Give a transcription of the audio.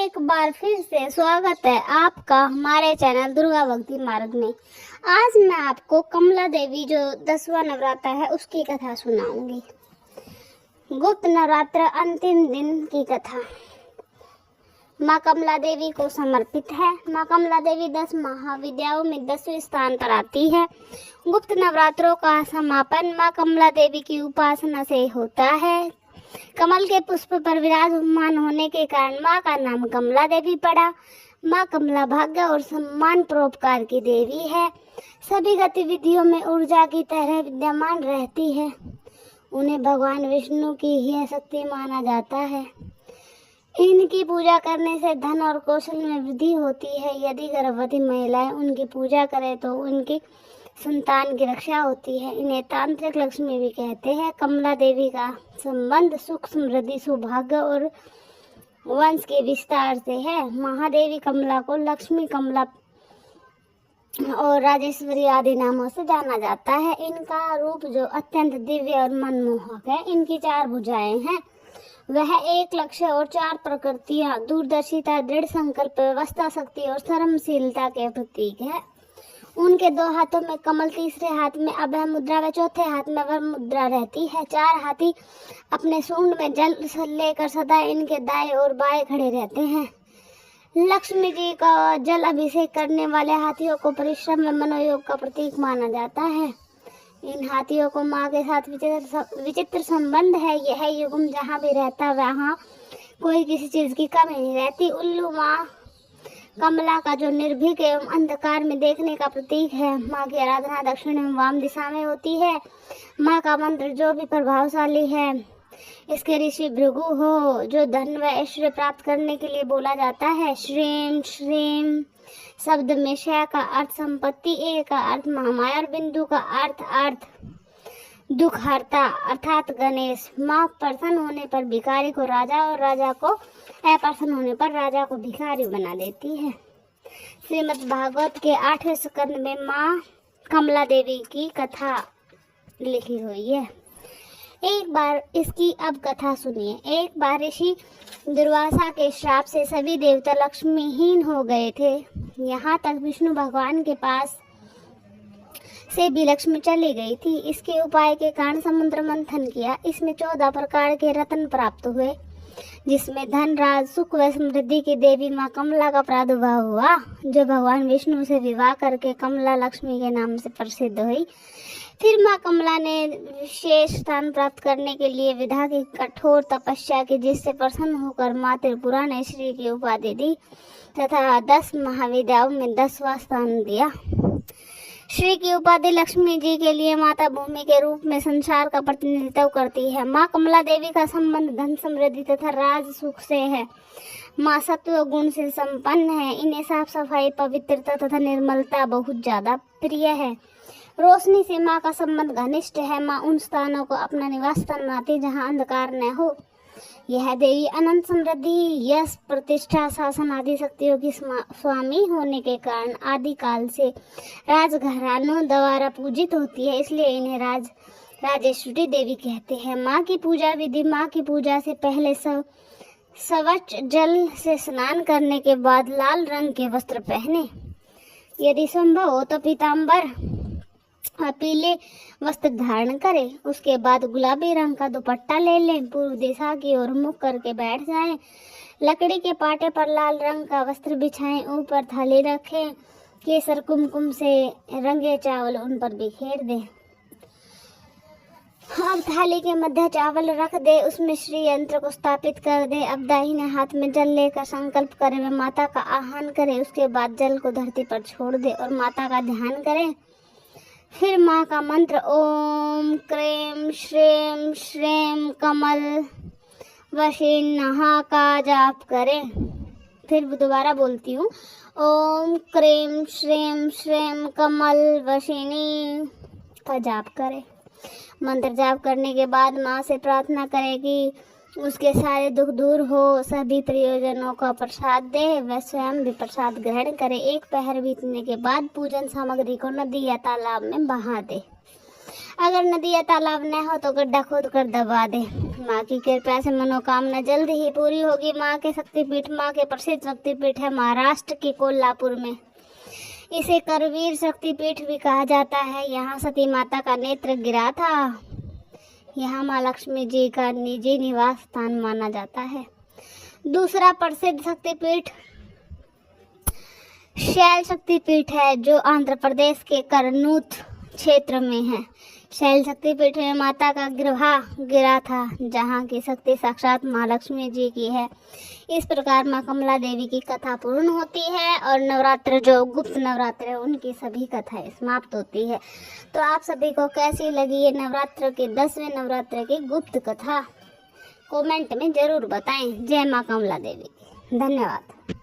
एक बार फिर से स्वागत है आपका हमारे चैनल दुर्गा भक्ति मार्ग में। आज मैं आपको कमला देवी जो 10वां नवरात्र है उसकी कथा सुनाऊंगी। गुप्त नवरात्र अंतिम दिन की कथा माँ कमला देवी को समर्पित है। माँ कमला देवी 10 महाविद्याओं में 10वें स्थान पर आती है। गुप्त नवरात्रों का समापन माँ कमला देवी की उपासना से होता है। कमल के पुष्प पर विराजमान होने के कारण माँ का नाम कमला देवी पड़ा। माँ कमला भाग्य और सम्मान परोपकार की देवी है। सभी गतिविधियों में ऊर्जा की तरह विद्यमान रहती है। उन्हें भगवान विष्णु की ही शक्ति माना जाता है। इनकी पूजा करने से धन और कौशल में वृद्धि होती है। यदि गर्भवती महिलाएं उनकी पूजा करें तो उनकी संतान की रक्षा होती है। इन्हें तांत्रिक लक्ष्मी भी कहते हैं। कमला देवी का संबंध सुख समृद्धि सौभाग्य और वंश के विस्तार से है। महादेवी कमला को लक्ष्मी कमला और राजेश्वरी आदि नामों से जाना जाता है। इनका रूप जो अत्यंत दिव्य और मनमोहक है। इनकी 4 भुजाएं हैं। वह एक लक्ष्य और 4 प्रकृतियां दूरदर्शिता, दृढ़ संकल्प, व्यवस्था शक्ति और धर्मशीलता के प्रतीक है। उनके 2 हाथों में कमल, तीसरे हाथ में अभय मुद्रा व चौथे हाथ में वर मुद्रा रहती है। 4 हाथी अपने सूंड में जल लेकर सदा इनके दाएं और बाएं खड़े रहते हैं। लक्ष्मी जी का जल अभिषेक करने वाले हाथियों को परिश्रम व मनोयोग का प्रतीक माना जाता है। इन हाथियों को माँ के साथ विचित्र संबंध है। यह युग जहाँ भी रहता वहाँ कोई किसी चीज की कमी नहीं रहती। उल्लू माँ कमला का जो निर्भीक एवं अंधकार में देखने का प्रतीक है। माँ की आराधना दक्षिण एवं वाम दिशा में होती है। माँ का मंत्र जो भी प्रभावशाली है। इसके ऋषि भृगु हो जो धन व ऐश्वर्य प्राप्त करने के लिए बोला जाता है। श्रीम श्रीम शब्द में श का अर्थ संपत्ति, ए का अर्थ महामाया और बिंदु का अर्थ दुख हरता अर्थात गणेश। माँ प्रसन्न होने पर भिखारी को राजा और राजा को अप्रसन्न होने पर राजा को भिखारी बना देती है। श्रीमद् भागवत के 8वें स्कंद में माँ कमला देवी की कथा लिखी हुई है। एक बार इसकी अब कथा सुनिए। एक बार ऋषि दुर्वासा के श्राप से सभी देवता लक्ष्मीहीन हो गए थे। यहाँ तक विष्णु भगवान के पास से भी लक्ष्मी चली गई थी। इसके उपाय के कारण समुद्र मंथन किया। इसमें 14 प्रकार के रत्न प्राप्त हुए, जिसमें धन, राज, सुख व समृद्धि की देवी माँ कमला का प्रादुर्भाव हुआ, जो भगवान विष्णु से विवाह करके कमला लक्ष्मी के नाम से प्रसिद्ध हुई। फिर माँ कमला ने विशेष स्थान प्राप्त करने के लिए विधा की कठोर तपस्या की, जिससे प्रसन्न होकर माँ त्रिपुरा ने श्री की उपाधि दी तथा 10 महाविद्याओं में 10वां स्थान दिया। श्री की उपाधि लक्ष्मी जी के लिए माता भूमि के रूप में संसार का प्रतिनिधित्व करती है। माँ कमला देवी का संबंध धन, समृद्धि तथा राज सुख से है। माँ सत्व गुण से संपन्न है। इन्हें साफ सफाई, पवित्रता तथा निर्मलता बहुत ज्यादा प्रिय है। रोशनी से माँ का संबंध घनिष्ठ है। माँ उन स्थानों को अपना निवास स्थान मानती जहाँ अंधकार न हो। यह देवी अनंत समृद्धि, यश, प्रतिष्ठा, शासन आदि शक्तियों की स्वामी होने के कारण आदि काल से राजघरानों द्वारा पूजित होती है। इसलिए इन्हें राजेश्वरी देवी कहते हैं। माँ की पूजा विधि। माँ की पूजा से पहले स्वच्छ जल से स्नान करने के बाद लाल रंग के वस्त्र पहने, यदि संभव हो तो पीताम्बर पीले वस्त्र धारण करें। उसके बाद गुलाबी रंग का दुपट्टा ले लें। पूर्व दिशा की ओर मुख करके बैठ जाएं। लकड़ी के पाटे पर लाल रंग का वस्त्र बिछाएं। ऊपर थाली रखें। केसर कुमकुम से रंगे चावल उन पर बिखेर दें। अब थाली के मध्य चावल रख दे। उसमें श्री यंत्र को स्थापित कर दे। अब दाहिने हाथ में जल लेकर संकल्प करें व माता का आह्वान करें। उसके बाद जल को धरती पर छोड़ दे और माता का ध्यान करें। फिर माँ का मंत्र ओम क्रीम श्रीम श्रीम कमल वशिनी नहा का जाप करें। फिर दोबारा बोलती हूँ, ओम क्रीम श्रीम श्रीम कमल वशिनी का जाप करें। मंत्र जाप करने के बाद माँ से प्रार्थना करें कि उसके सारे दुख दूर हो, सभी प्रियजनों का प्रसाद दे, वह स्वयं भी प्रसाद ग्रहण करे। 1 पहर बीतने के बाद पूजन सामग्री को नदी या तालाब में बहा दे। अगर नदी या तालाब न हो तो गड्ढा खोद कर दबा दे। माँ की कृपा से मनोकामना जल्द ही पूरी होगी। माँ के शक्तिपीठ, माँ के प्रसिद्ध शक्तिपीठ है महाराष्ट्र के कोल्हापुर में। इसे करवीर शक्तिपीठ भी कहा जाता है। यहाँ सती माता का नेत्र गिरा था। यहाँ माँ लक्ष्मी जी का निजी निवास स्थान माना जाता है। दूसरा प्रसिद्ध शक्तिपीठ शैल शक्तिपीठ है, जो आंध्र प्रदेश के करनूत क्षेत्र में है। शैल शक्तिपीठ में माता का गिरहा गिरा था, जहाँ की शक्ति साक्षात माँ लक्ष्मी जी की है। इस प्रकार माँ कमला देवी की कथा पूर्ण होती है और नवरात्र जो गुप्त नवरात्र है उनकी सभी कथाएं समाप्त होती है। तो आप सभी को कैसी लगी ये नवरात्र के 10वें नवरात्र की गुप्त कथा, कमेंट में जरूर बताएं। जय माँ कमला देवी। धन्यवाद।